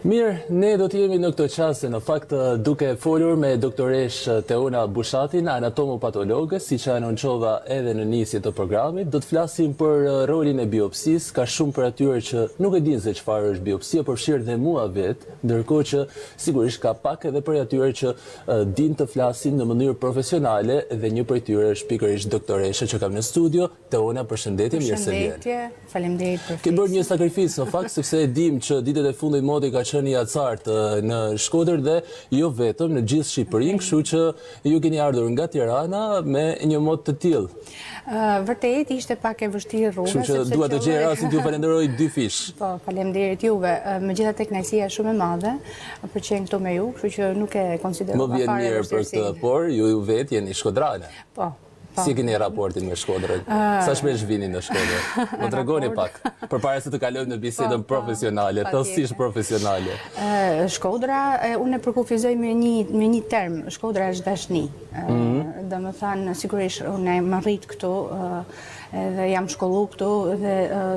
Mirë, ne do t'jemi në këtë qasë, në fakt duke folur me doktoresh Teona Bushatin, anatomopatologës, si që anonqova edhe në nisje të programit. Do të flasim për rolin e biopsis, ka shumë për atyre që nuk e din se çfarë është biopsia, përfshirë dhe mua vetë, ndërkohë që sigurisht ka pak edhe për atyre që din të flasin në mënyrë profesionale dhe një për tyre është pikërisht doktoreshe që kam në studio. Teona, përshëndetje, mirë se vjen. Përshëndetje, faleminderit për Ke bërë një sakrificë në fakt, sepse e dim që ditët e fundit modi ka qenë i acartë në Shkodër dhe jo vetëm në gjithë Shqipërinë, kështu që ju keni ardhur nga Tirana me një mod të tillë. Vërtet ishte pak e vështirë rruga. Kështu që dua të gjej rastin t'ju falenderoj dy fish. Po, faleminderit juve. Megjithatë kënaqësia shumë e madhe për të qenë këtu me ju, kështu që nuk e konsiderova fare. Më vjen mirë për këtë, por ju vetë jeni shkodrane. Po. Si keni raportin me Shkodrën? Sa shpesh vini në Shkodër? Më tregoni pak, përpara se të kalojmë në bisedën profesionale, thellësisht profesionale. Shkodra, unë e përkufizoj me një term, Shkodra është dashni. Domethënë, sigurisht unë më rrit këtu dhe jam shkollu këtu dhe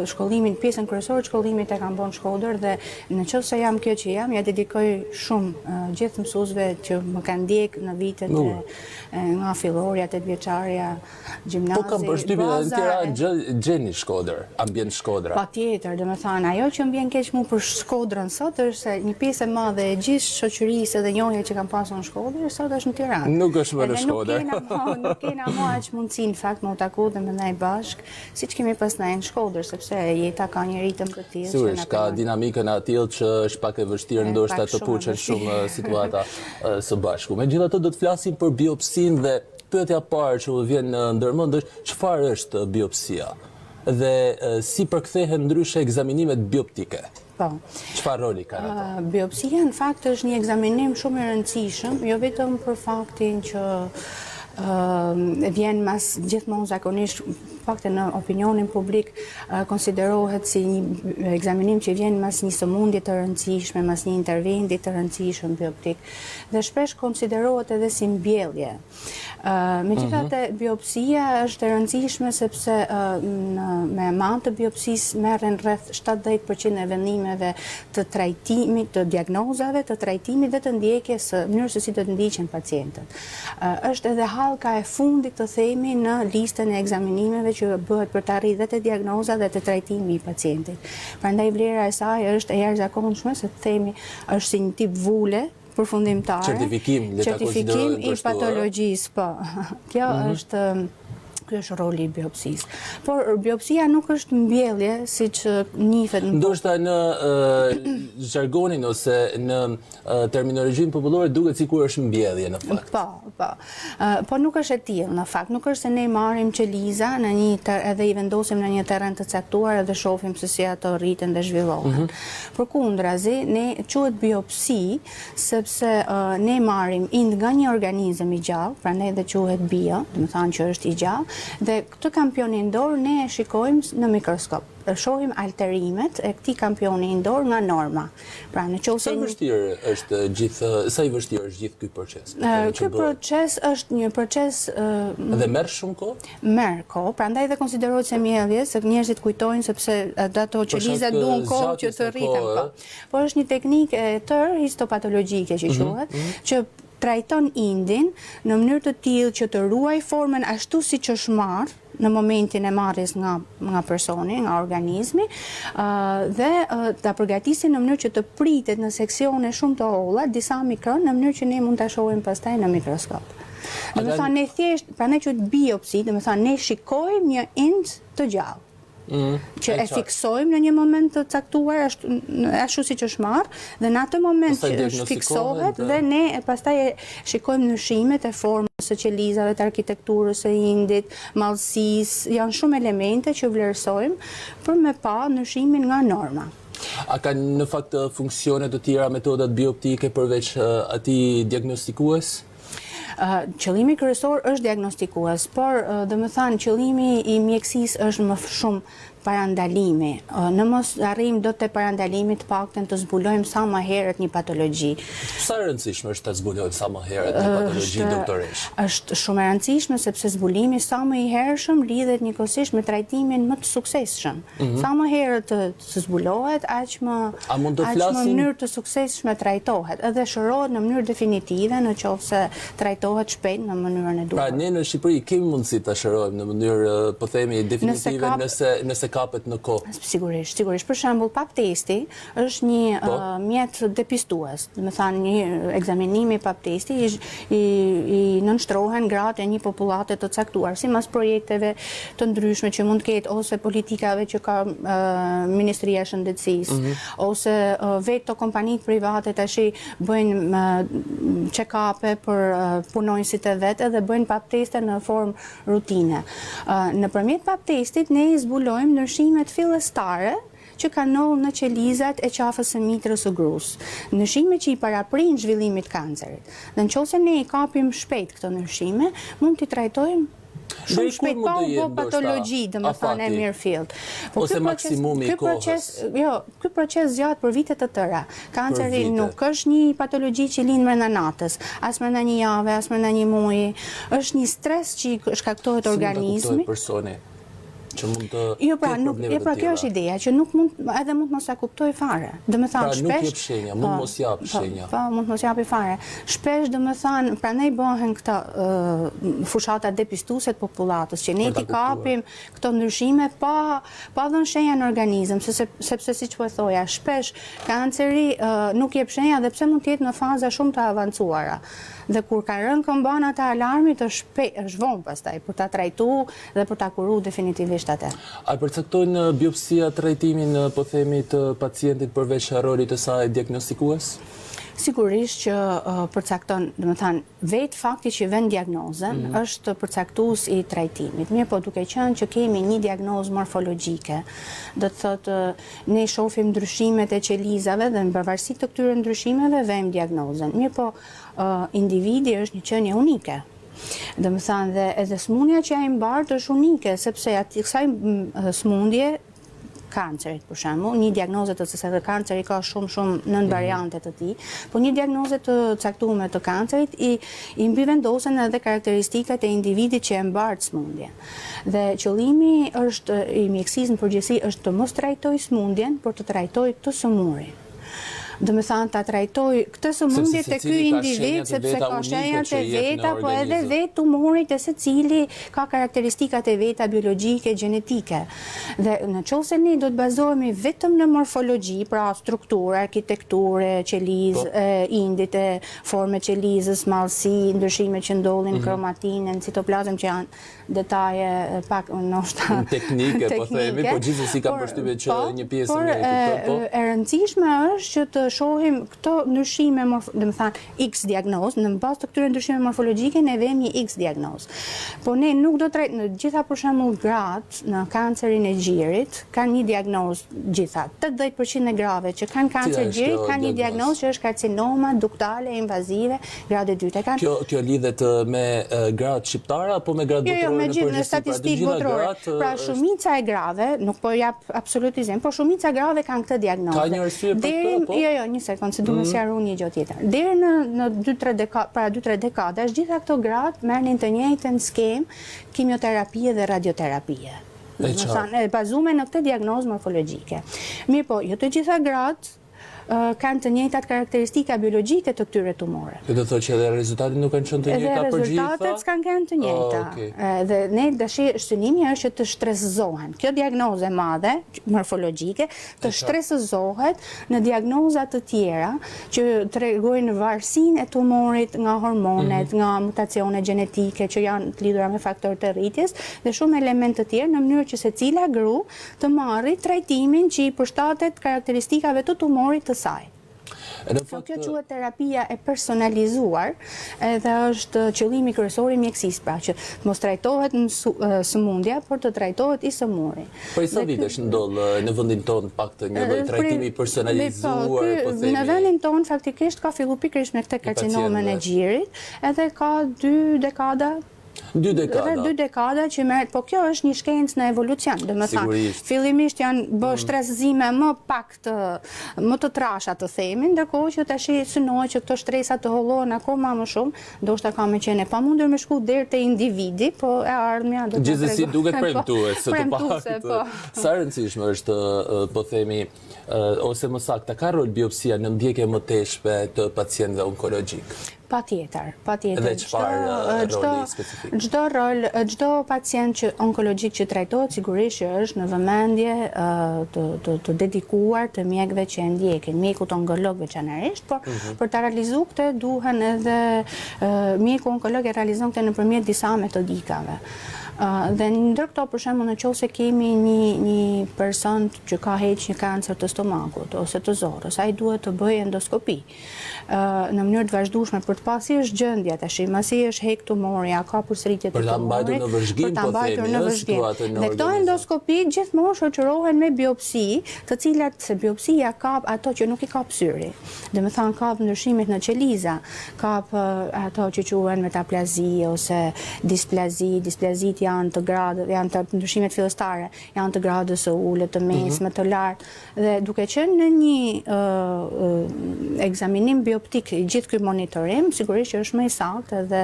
shkollimin, pjesën kryesore të shkollimit e kam bën Shkodër dhe nëse jam kjo që jam, ja dedikoj shumë gjithë mësuesve që më kanë ndjek në vitet nga fillorja, 8-vjeçarja, gjimnazi. Po kam përshtypjen edhe në Tiranë gjeni Shkodër, ambient Shkodra. Patjetër, domethënë ajo që më vjen keq mua për Shkodrën sot është se një pjesë e madhe e gjithë shoqërisë dhe njohja që kam pasur në Shkodër sot është në Tiranë. Nuk është më në Shkodër. Nuk kena më aq mundësi në fakt më u taku dhe më ndaj bashk, siç kemi pas na në Shkodër, sepse jeta ka një ritëm të tillë. Sigurisht ka dinamikën aty që është pak e vështirë ndoshta të puçen shumë situata së bashku. Megjithatë do të flasim për biopsinë dhe pyetja parë që u vjen në ndërmend është çfarë është biopsia dhe si përkthehen ndryshe ekzaminimet bioptike. Po. Çfarë roli ka ato? Biopsia në fakt është një ekzaminim shumë i rëndësishëm, jo vetëm për faktin që vjen mas gjithmonë zakonisht fakte në opinionin publik konsiderohet si një ekzaminim që vjen mas një sëmundje të rëndësishme, mas një intervendi të rëndësishëm bioptik dhe shpesh konsiderohet edhe si mbjellje. Megjithatë biopsia është e rëndësishme sepse me manë të biopsisë merren rreth 70% e vendimeve të trajtimit, të diagnozave, të trajtimit dhe të ndjekjes së mënyrës se si do të ndiqen pacientët. Është edhe hallka e fundit të themi në listën e ekzaminimeve që bëhet për të arritur dhe të diagnoza dhe të trajtimi i pacientit. Prandaj vlera e saj është e jashtëzakonshme, se themi është si një tip vule përfundimtare. Certifikim i patologjisë, po. Kjo është roli i biopsisë. Por biopsia nuk është mbjellje siç njihet. Ndoshta në jargonin ose në terminologjinë popullore duket sikur është mbjellje në fakt. Po. Po nuk është e tillë në fakt. Nuk është se ne marrim qeliza në edhe i vendosim në një terren të caktuar dhe shohim se si ato rriten dhe zhvillohen. Përkundrazi, ne quhet biopsi sepse ne marrim nga një organizëm i gjallë, prandaj edhe quhet bio, do të thonë që është i gjallë. Dhe këtë kampionin dorë ne e shikojmë në mikroskop. Shohim alterimet e këtij kampioni dorë nga norma. Pra nëse sa i vështirë është gjithë ky proces? Ky proces është një proces dhe merr shumë kohë? Merr kohë, prandaj dhe konsiderohet se mbjellje, se njerëzit kujtojnë sepse ato qelizat duan kohë që të rriten kohë. Po është një teknikë e tërë histopatologjike që quhet, që trajton indin në mënyrë të tillë që të ruaj formën ashtu siç është marrë në momentin e marrjes nga personi, nga organizmi, dhe ta përgatisin në mënyrë që të pritet në seksione shumë të holla, disa mikron, në mënyrë që ne mund ta shohim pastaj në mikroskop. Domethënë ne thjesht, prandaj quhet biopsi, domethënë ne shikojmë një ind të gjallë. Që e fiksojmë në një moment të caktuar ashtu siç është marrë dhe në atë moment që është fiksohet dhe ne pastaj shikojmë ndryshimet e formës së qelizave, të arkitekturës së indit, mallësisë, janë shumë elemente që vlerësojmë për me pa ndryshimin nga norma. A kanë në fakt funksione të tjera metodat bioptike përveç atij diagnostikues? Qëllimi kryesor është diagnostikues, por domethënë qëllimi i mjekësisë është më shumë parandalimi. Në mos arrim do të parandalimi të paktën të zbulojmë sa më herët një patologji. Sa e rëndësishme është të zbulojmë sa më herët një patologji, doktoresh? Është shumë e rëndësishme sepse zbulimi sa më i hershëm lidhet njëkohësisht me trajtimin më të suksesshëm. Sa më herët të zbulohet, aq më mënyrë të suksesshme trajtohet, edhe shërohet në mënyrë definitive nëse trajtohet shpejt në mënyrën e duhur. Pra ne në Shqipëri kemi mundësi ta shërojmë në mënyrë, po themi, definitive nëse kapet në kohë. Sigurisht. Për shembull, pap testi është një mjet depistues. Do të thënë një ekzaminimi pap testi i nënshtrohen gratë e një popullate të caktuar, sipas projekteve të ndryshme që mund të ketë ose politikave që ka Ministria e Shëndetësisë, ose vetë kompanitë private tash bëjnë check-up-e për punonjësit e vetë dhe bëjnë pap teste në formë rutine. Nëpërmjet pap testit ne i zbulojmë ndryshimet fillestare që kanë ndodhur në qelizat e qafës së mitrës së gruas. Ndryshime që i paraprin zhvillimit të kancerit. Dhe nëse ne i kapim shpejt këto ndryshime, mund t'i trajtojmë shumë shpejt pa u bë patologji, domethënë e mirë fillt. Ose maksimumi i kohës. Ky proces zgjat për vite të tëra. Kanceri nuk është një patologji që lind brenda natës, as brenda një jave, as brenda një muaji. Është një stres që i shkaktohet organizmi. Që mund të kjo është ideja, që nuk mund mos ja kuptoj fare. Pra nuk jep shenja, mund mos jap shenja. Po, mund mos japi fare. Shpesh prandaj bëhen këta fushata depistuese të popullatës, që ne t'i kapim këto ndryshime pa dhënë shenja në organizëm, sepse siç po thoja, shpesh kanceri nuk jep shenja dhe pse mund të jetë në faza shumë të avancuara. Dhe kur ka rënë kambanat e alarmit është vonë pastaj për ta trajtuar dhe për ta kuruar definitivisht atë. A përcaktojnë biopsia trajtimin, po themi, të pacientit përveç rolit të saj diagnostikues? Sigurisht që përcakton, domethënë vetë fakti që vën diagnozën është përcaktues i trajtimit. Mirë, po duke qenë që kemi një diagnozë morfologjike, do të thotë ne shohim ndryshimet e qelizave dhe në pavarësi të këtyre ndryshimeve vëmë diagnozën. Mirë, po individi është një qenie unike. Domethënë dhe edhe smundja që ai mbart është unike, sepse aty kësaj smundje kancerit, për shembull, një diagnozë të sepse kanceri ka shumë nën variante të tij, po një diagnozë të caktuar të kancerit i mbi vendosen edhe karakteristikat e individit që e mbart smundjen. Dhe qëllimi është i mjekësisë në përgjithësi është të mos trajtoj smundjen, por të trajtoj të sëmurin. Do me thënë ta trajtoj këtë sëmundje të ky individ, sepse ka shenjat e veta, po edhe vetë tumorit e secili ka karakteristikat e veta biologjike, gjenetike. Dhe nëse ne do të bazohemi vetëm në morfologji, pra strukturë, arkitekturë, qelizë, indit e forme qelizës, mallësi, ndryshime që ndodhin në kromatinë, në citoplazëm që janë detaje pak ndoshta teknike, po themi, po gjithsesi kam përshtypjen që një pjesë e kupton. E rëndësishme është që të shohim këto ndryshime, domethënë X diagnozë, në bazë të këtyre ndryshimeve morfologjike ne vëmë një X diagnozë. Po ne nuk do të në gjitha për shembull gratë në kancerin e gjirit kanë një diagnozë gjitha. 80% e grave që kanë kancer gjiri kanë një diagnozë që është karcinoma duktale invazive grade 2. Kjo lidhet me gratë shqiptare apo me gratë botërore? Në statistikë botërore. Pra shumica e grave, nuk po jap absolutizim, po shumica e grave kanë këtë diagnozë. Ka një arsye për këtë? Jo, një sekond, se duhet të sqaroj një gjë tjetër. Deri në 2-3 dekada, gjitha këto gratë merrnin të njëjtën skemë kimioterapie dhe radioterapie. E bazuar në këtë diagnozë morfologjike. Mirë, po, jo të gjitha gratë kanë të njëjtat karakteristika biologjike të këtyre tumoreve. Kjo do të thotë që edhe rezultatet nuk kanë qenë të njëjta për gjitha? Rezultatet s'kan qenë të njëjta. Dhe ne shënimi është që të shtresëzohen. Kjo diagnozë e madhe, morfologjike, të shtresëzohet në diagnoza të tjera që tregojnë varësinë e tumorit nga hormonet, nga mutacione gjenetike që janë të lidhura me faktorët e rritjes dhe shumë elementë të tjerë në mënyrë që secila gru të marrë trajtimin që i përshtatet karakteristikave të tumorit të saj. Kjo quhet terapia e personalizuar, edhe është qëllimi kryesor i mjekësisë, pra që mos trajtohet sëmundja, por të trajtohet i sëmuri. Po i sa vitesh ndodh në vendin tonë paktën një lloj trajtimi personalizuar, po themi? Në vendin tonë faktikisht ka filluar pikërisht me këtë karcinomën e gjirit, edhe ka 2 dekada. 2 dekada. Rreth 2 dekada që merret, po kjo është një shkencë në evolucion, Sigurisht. fillimisht janë bë shtresëzime më të trasha të themi, ndërkohë që tash synohet që këto shtresa të hollohen akoma më shumë, ndoshta ka më qenë e pamundur me shku deri te individi, po e ardhmja do të Gjithsesi duket premtuese të premtuese, po. Sa e rëndësishme është, po themi, ose më saktë, ka rol biopsia në ndjekje më teshme të pacientëve onkologjik? Patjetër. Dhe çfarë roli specifik? Çdo pacient onkologjik që trajtohet sigurisht që është në vëmendje të dedikuar të mjekëve që e ndjekin, mjekut onkolog veçanërisht, por për ta realizuar këtë duhen edhe mjeku onkolog e realizon këtë nëpërmjet disa metodikave. Dhe ndër këto, për shembull, nëse kemi një person që ka heqë një kancer të stomakut ose të zorrës, ai duhet të bëjë endoskopi në mënyrë të vazhdueshme për të pasur si është gjendja tash, masi është hek tumori, a ka përsëritje të tumorit, për ta mbajtur në vëzhgim. Dhe këto endoskopi gjithmonë shoqërohen me biopsi, të cilat se biopsia kap ato që nuk i kap syri. Domethënë kap ndryshimet në qeliza, kap ato që quhen metaplazi ose displazit janë të ndryshimet fillestare, janë të gradës së ulët, të mesme, të lartë, dhe duke qenë në një ekzaminim bioptik gjithë ky monitorim, sigurisht që është më i saktë dhe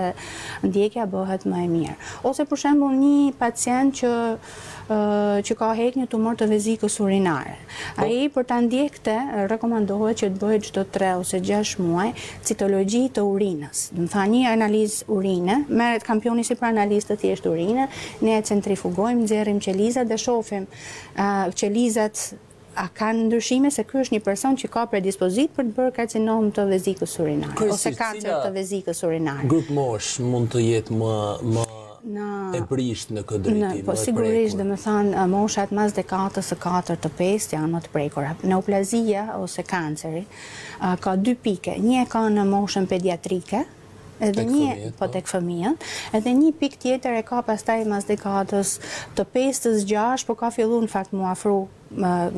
ndjekja bëhet më e mirë. Ose për shembull një pacient që ka hek një tumor të vezikës urinare. Ai për ta ndjekë rekomandohet që të bëhet çdo 3 ose 6 muaj citologji të urinës. Do të thënë një analizë urine, merret kampioni si për analizë të thjeshtë urine, ne e centrifugojmë, nxjerrim qelizat dhe shohim qelizat a kanë ndryshime, se ky është një person që ka predispozit për të bërë karcinom të vezikës urinare ose kancer të vezikës urinare. Grup mosh mund të jetë më e prisht në këtë drejtim? Po sigurisht, domethënë moshat mas dekadës së 4 të 5 janë më të prekura. Neoplazia ose kanceri ka 2 pike. Një e ka në moshën pediatrike, tek fëmijët, edhe një pikë tjetër e ka pastaj mas dekadës të 5-6, po ka filluar në fakt mu afru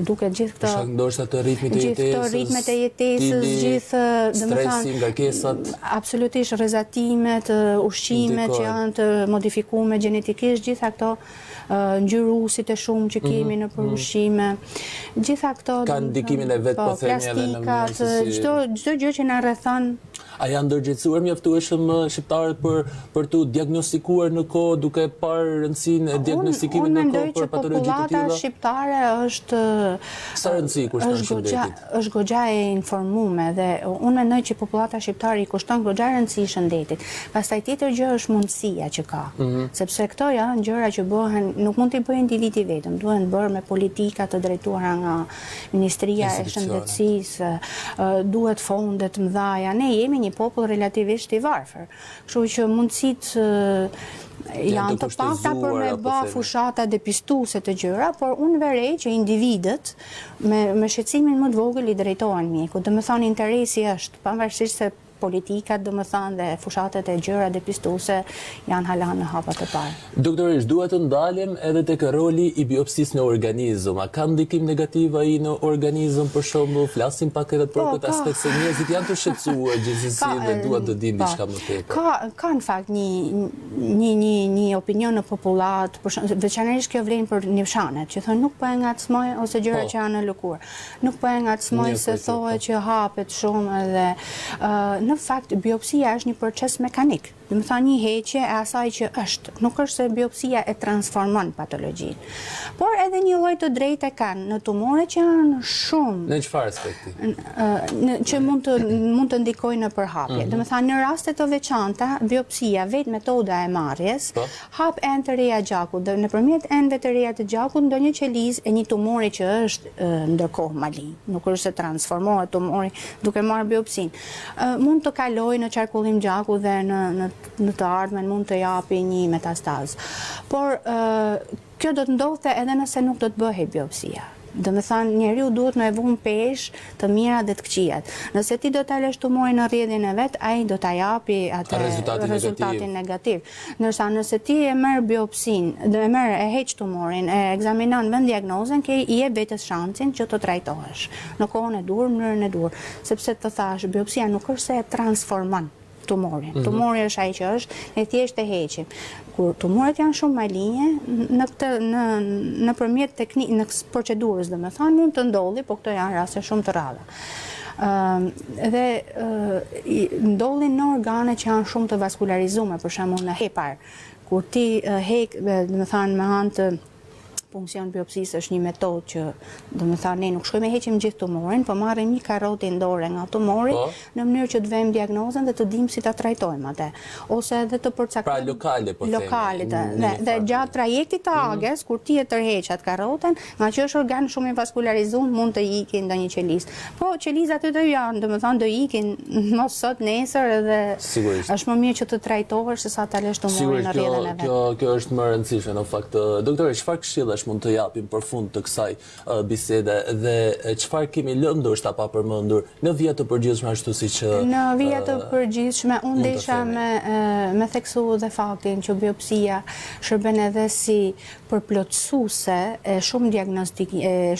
duke gjithë këto ndoshta të ritmit e jetesës, gjithë stresi, ngarkesat, absolutisht rrezatimet, ushqimet që janë të modifikuar gjenetikisht, gjitha këto ngjyruesit e shumë që kemi në ushqime, gjitha këto kanë ndikimin e vet, po themi edhe në plastikat, çdo gjë që na rrethon. A janë ndërgjegjësuar mjaftueshëm shqiptarët për të diagnostikuar në kohë, duke parë rëndësinë e diagnostikimit në kohë për patologji të tilla? Popullata shqiptare sa rëndësi kushton shëndetit? Është goxha e informuar dhe unë mendoj që popullata shqiptare i kushton goxha rëndësi shëndetit. Pastaj tjetër gjë është mundësia që ka, sepse këto janë gjëra që bëhen, nuk mund t'i bëjë individi vetëm, duhen bërë me politika të drejtuara nga Ministria e Shëndetësisë, duhet fonde të mëdha. Ne jemi një popull relativisht i varfër. Kështu që mundësitë janë të pakta për me bë fushata depistuese të gjëra, por unë verej që individët me shqetësimin më të vogël i drejtohen mjekut. Domethënë interesi është, pavarësisht se politikat, domethënë, dhe fushatet e gjëra depistuese janë hala në hapat e parë. Doktoresh, duhet të ndalem edhe tek roli i biopsisë në organizëm. A ka ndikim negativ ai në organizëm, për shembull, flasim pak edhe për këtë aspekt se njerëzit janë të shqetësuar gjithsesi dhe duan të dinë diçka më tepër. Ka në fakt një opinion në popullat, veçanërisht kjo vlen për nifshanet, që thonë nuk po e ngacmoj ose gjëra që janë në lëkurë. Nuk po e ngacmoj se thohet që hapet shumë dhe në fakt, biopsia është një proces mekanik. Dhe më tha një heqje e asaj që është. Nuk është se biopsia e transformon patologjinë. Por edhe një lloj të drejtë kanë në tumore që janë shumë. Në çfarë aspekti? Që mund të ndikojnë në përhapje. Dhe më tha në raste të veçanta, biopsia, vetë metoda e marrjes, hap enë të reja gjakut. Dhe nëpërmjet enëve të reja të gjakut, ndonjë qelizë e një tumori që është ndërkohë malign. Nuk është se transformohet tumori duke marrë biopsinë. Mund të kalojë në qarkullim gjaku dhe në të ardhmen mund të japi një metastazë. Por kjo do të ndodhte edhe nëse nuk do të bëhej biopsia. Do me thënë, njeriu duhet me vun pesh të mira dhe të këqijat. Nëse ti do ta lësh tumorin në rrjedhjen e vet, ai do ta japi atë rezultatin negativ. Ndërsa nëse ti e merr biopsinë, e heq tumorin, e ekzaminon vend diagnozën, ke i jep vetes shansin që të trajtohesh në kohën e dur, në mënyrën e dur, sepse të thash, biopsia nuk është se e transformon tumorin. Tumori është ai që është, ne thjesht e heqim. Kur tumorët janë shumë malinje, nëpërmjet në procedurës, domethënë mund të ndodhi, po këto janë raste shumë të rralla. Dhe ndodhin në organe që janë shumë të vaskularizuar, për shembull në hepar, kur ti hek, domethënë me anë të punksion biopsisë është një metodë që, domethënë, ne nuk shkojmë e heqim gjithë tumorin, po marrim një karrotë ndore nga tumori në mënyrë që të vëmë diagnozën dhe të dimë si ta trajtojmë atë. Ose edhe të përcaktojmë. Pra lokale, po lokale, dhe gjatë trajektit të agës, kur ti e tërheq atë karrotën, nga që është organ shumë i vaskularizuar, mund të ikin ndonjë qelizë. Po qelizat të janë, domethënë do ikin mos sot, nesër, edhe është më mirë që të trajtohesh sesa ta lësh tumorin në rrjedhën e vet. Kjo është më e rëndësishme në fakt. Doktore, çfarë këshilla mund të japim për fund të kësaj bisede dhe çfarë kemi lënë ndoshta pa përmendur në vija të përgjithshme ashtu siç në vija të përgjithshme unë desha me theksu dhe faktin që biopsia shërben edhe si përplotësuese e shumë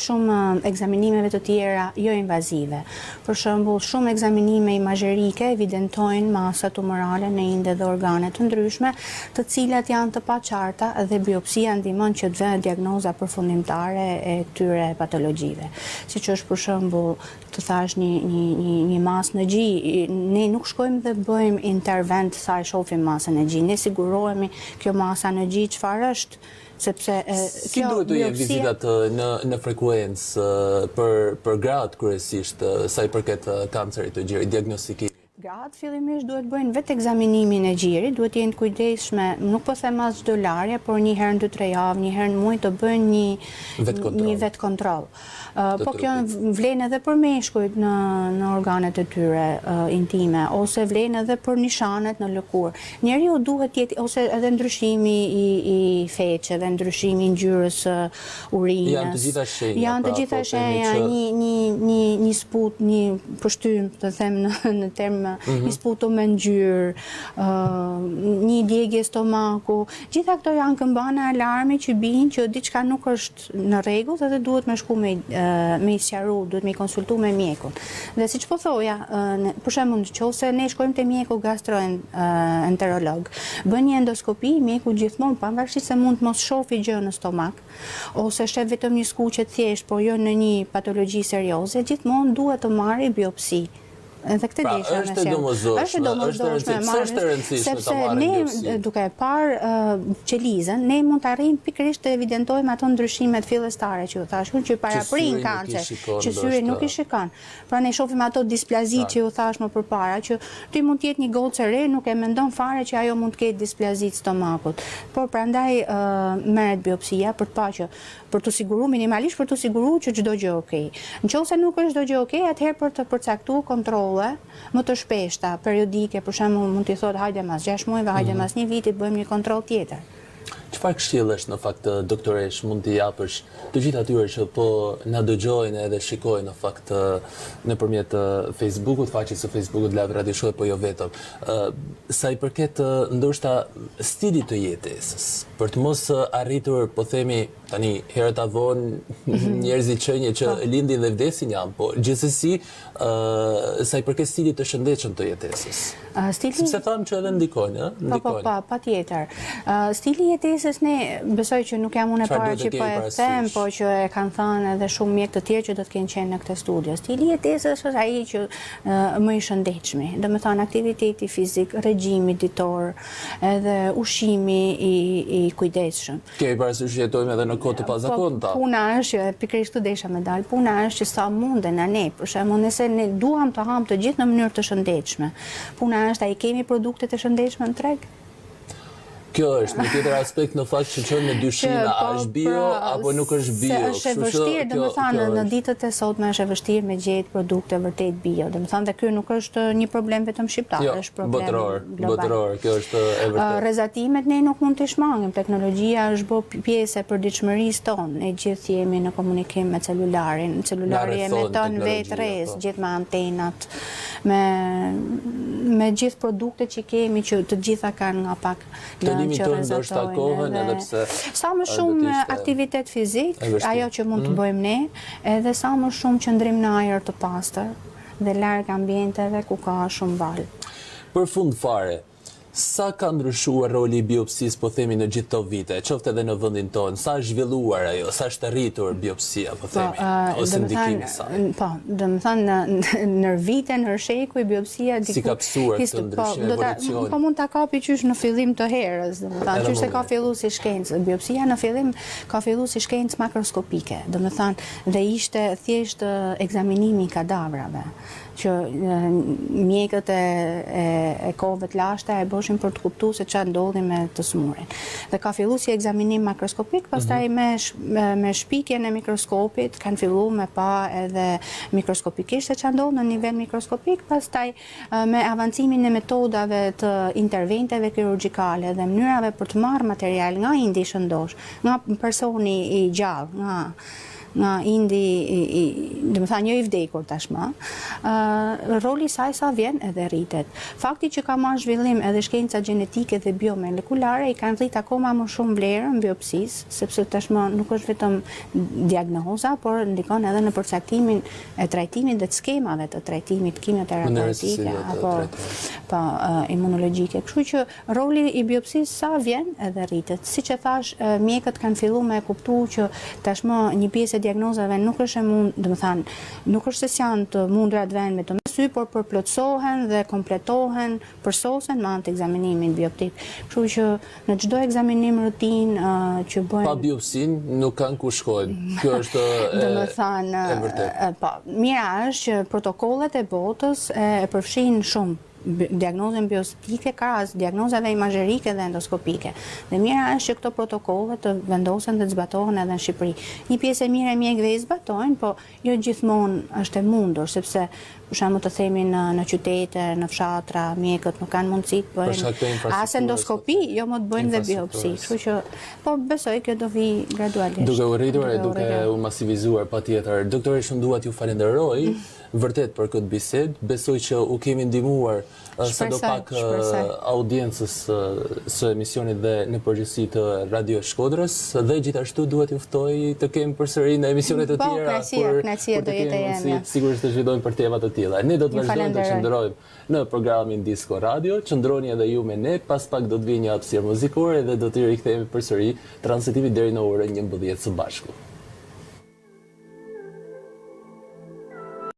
shumë ekzaminimeve të tjera jo invazive. Për shembull, shumë ekzaminime imazherike evidentojnë masa tumorale në inde dhe organe të ndryshme, të cilat janë të paqarta dhe biopsia ndihmon që të vënë diagnoza përfundimtare e këtyre patologjive. Siç është për shembull, të thash një masë në gji, ne nuk shkojmë dhe bëjmë intervent sa e shohim masën e gji, ne sigurohemi kjo masa në gji çfarë është, sepse si duhet të jenë vizitat në frekuencë për gratë kryesisht sa i përket kancerit të gjirit, diagnostikimit? Gratë fillimisht duhet bëjnë vetë ekzaminimin e gjirit, duhet jenë kujdesshme, nuk po them as çdo larje, por një herë në 2-3 javë, një herë në muaj të bëjnë një vetë kontroll. Po kjo vlen edhe për meshkujt në organet e tyre intime, ose vlen edhe për nishanet në lëkurë. Njeriu duhet të jetë, ose edhe ndryshimi i feqeve, ndryshimi i ngjyrës urinës. Janë të gjitha shenja. Janë të gjitha shenja, një sput, një pështym, të them në term një sputum me ngjyrë, një djegje stomaku, gjitha këto janë këmbane alarmi që bijnë që diçka nuk është në rregull dhe duhet me shku me i sqaru, duhet me i konsultu me mjekun. Dhe siç po thoja, për shembull, nëse ne shkojmë te mjeku gastroenterolog, bën një endoskopi, mjeku gjithmonë pavarësisht se mund të mos shohë gjë në stomak, ose shef vetëm një skuqe thjesht, por jo në një patologji serioze, gjithmonë duhet të marrë biopsi. Edhe këtë desha me është e rëndësishme ta marrim biopsi. Sepse ne duke parë qelizën, ne mund të arrijmë pikërisht të evidentojmë ato ndryshimet fillestare që u thashun që paraprin kancer, që syri nuk i shikon. Pra ne shohim ato displazi që u thash më përpara, që ti mund të jetë një gocë e re, nuk e mendon fare që ajo mund të ketë displazi të stomakut. Por prandaj merret biopsia për të parë që për të siguruar minimalisht për të siguruar që çdo gjë okay. Nëse nuk është çdo gjë okay, atëherë për të përcaktuar kontrolle më të shpeshta, periodike, për shembull mund t'i thotë hajde mas 6 muajve, hajde mas 1 viti bëjmë një kontroll tjetër. Çfarë këshillesh në fakt doktoresh mund t'i japësh të gjithë atyre që po na dëgjojnë edhe shikojnë në fakt nëpërmjet Facebookut, faqes së Facebookut Live Radio Show, po jo vetëm. Sa i përket ndoshta stilit të jetesës, për të mos arritur, po themi tani herët vonë njerëzit qenie që lindin dhe vdesin janë, po gjithsesi sa i përket stilit të shëndetshëm të jetesës. Sepse thamë që edhe ndikojnë, Po, patjetër. Stili i jetesës ne besoj që nuk jam unë e parë që po e them, po që e kanë thënë edhe shumë mjek të tjerë që do të kenë qenë në këtë studio. Stili i jetesës është ai që më i shëndetshëm. Domethënë aktiviteti fizik, regjimi ditor, edhe ushqimi i kujdesshëm. Kemi parasysh jetojmë edhe në kohë të pazakonta. Puna është, pikërisht këtë desha me dal, puna është që sa munden ne, për shembull, nëse ne duam të ham të gjithë në mënyrë të shëndetshme. Puna është ai kemi produkte të shëndetshme në treg? Kjo është një tjetër aspekt në fakt që çon me dyshime, a është bio apo nuk është bio. Është e vështirë, domethënë në ditët e sotme është e vështirë me gjetë produkte vërtet bio. Domethënë dhe ky nuk është një problem vetëm shqiptar, është problem global. Botror, kjo është e vërtetë. Rrezatimet ne nuk mund të shmangim. Teknologjia është bë pjesë e përditshmërisë tonë. Ne gjithë jemi në komunikim me celularin. Celulari emeton vetë rrez, gjithë me antenat, me gjithë produktet që kemi që të gjitha kanë nga pak limitojnë ndoshta kohën edhe pse sa më shumë aktivitet fizik, ajo që mund të bëjmë ne, edhe sa më shumë qëndrim në ajër të pastër dhe larg ambienteve ku ka shumë val. Për fund fare, sa ka ndryshuar roli i biopsisë, po themi, në gjithë këto vite, qoftë edhe në vendin tonë, sa është zhvilluar ajo, sa është rritur biopsia, po themi, ose ndikimi i saj. Po, domethënë në vite, në shekuj biopsia si ka pësuar këtë ndryshim evolucioni. Po mund ta kapi qysh në fillim të herës, domethënë qysh se ka filluar si shkencë. Biopsia në fillim ka filluar si shkencë makroskopike, domethënë dhe ishte thjesht ekzaminimi i kadavrave që mjekët e kohëve të lashta e bëshin për të kuptuar se çfarë ndodhi me të smurin. Dhe ka filluar si ekzaminim makroskopik, pastaj me shpikjen e mikroskopit kanë filluar me pa edhe mikroskopikisht se çfarë ndodh në nivel mikroskopik, pastaj me avancimin e metodave të interventeve kirurgjikale dhe mënyrave për të marrë material nga indi shëndosh, nga personi i gjallë, nga indi, dhe më tha një i vdekur tashmë, roli i saj sa vjen edhe rritet. Fakti që ka marrë zhvillim edhe shkenca gjenetike dhe biomolekulare i kanë rrit akoma më shumë vlerën biopsisë, sepse tashmë nuk është vetëm diagnoza, por ndikon edhe në përcaktimin e trajtimit dhe të skemave të trajtimit kimioterapetike apo imunologjike. Kështu që roli i biopsisë sa vjen edhe rritet. Siç e thash, mjekët kanë filluar me kuptuar që tashmë një pjesë e diagnozave nuk është nuk është se janë të mundura të vënë me të sy, por përplotësohen dhe kompletohen, përsosen me anë të ekzaminimin bioptik. Kështu që në çdo ekzaminim rutinë që bëjmë pa biopsin nuk kanë ku shkojnë. Kjo është e vërtetë. Po, mira është që protokollet e botës e përfshin shumë diagnozën biopsike krahas diagnozave imazherike dhe endoskopike. Dhe mira është që këto protokolle të vendosen dhe të zbatohen edhe në Shqipëri. Një pjesë e mirë e mjekëve i zbatojnë, po jo gjithmonë është e mundur, sepse për shembull të themi në qytete, në fshatra, mjekët nuk kanë mundësi të bëjnë as endoskopi, jo më të bëjnë dhe biopsi. Kështu që po besoj që do vi gradualisht. Duke u rritur e duke u masivizuar patjetër. Doktor, shumë dua t'ju falenderoj vërtet për këtë bisedë. Besoj që u kemi ndihmuar sadopak audiencës së emisionit dhe në përgjithësi të Radio Shkodrës dhe gjithashtu duhet ju ftoj të kemi përsëri në emisione të tjera kënaqësia do jetë e jeme. Sigurisht të zhvillojmë për tema të tilla. Ne do të vazhdojmë të qëndrojmë në programin Disco Radio. Qëndroni edhe ju me ne, pas pak do të vijë një hapësirë muzikore dhe do të rikthehemi përsëri transitimit deri në orën 11 së bashku.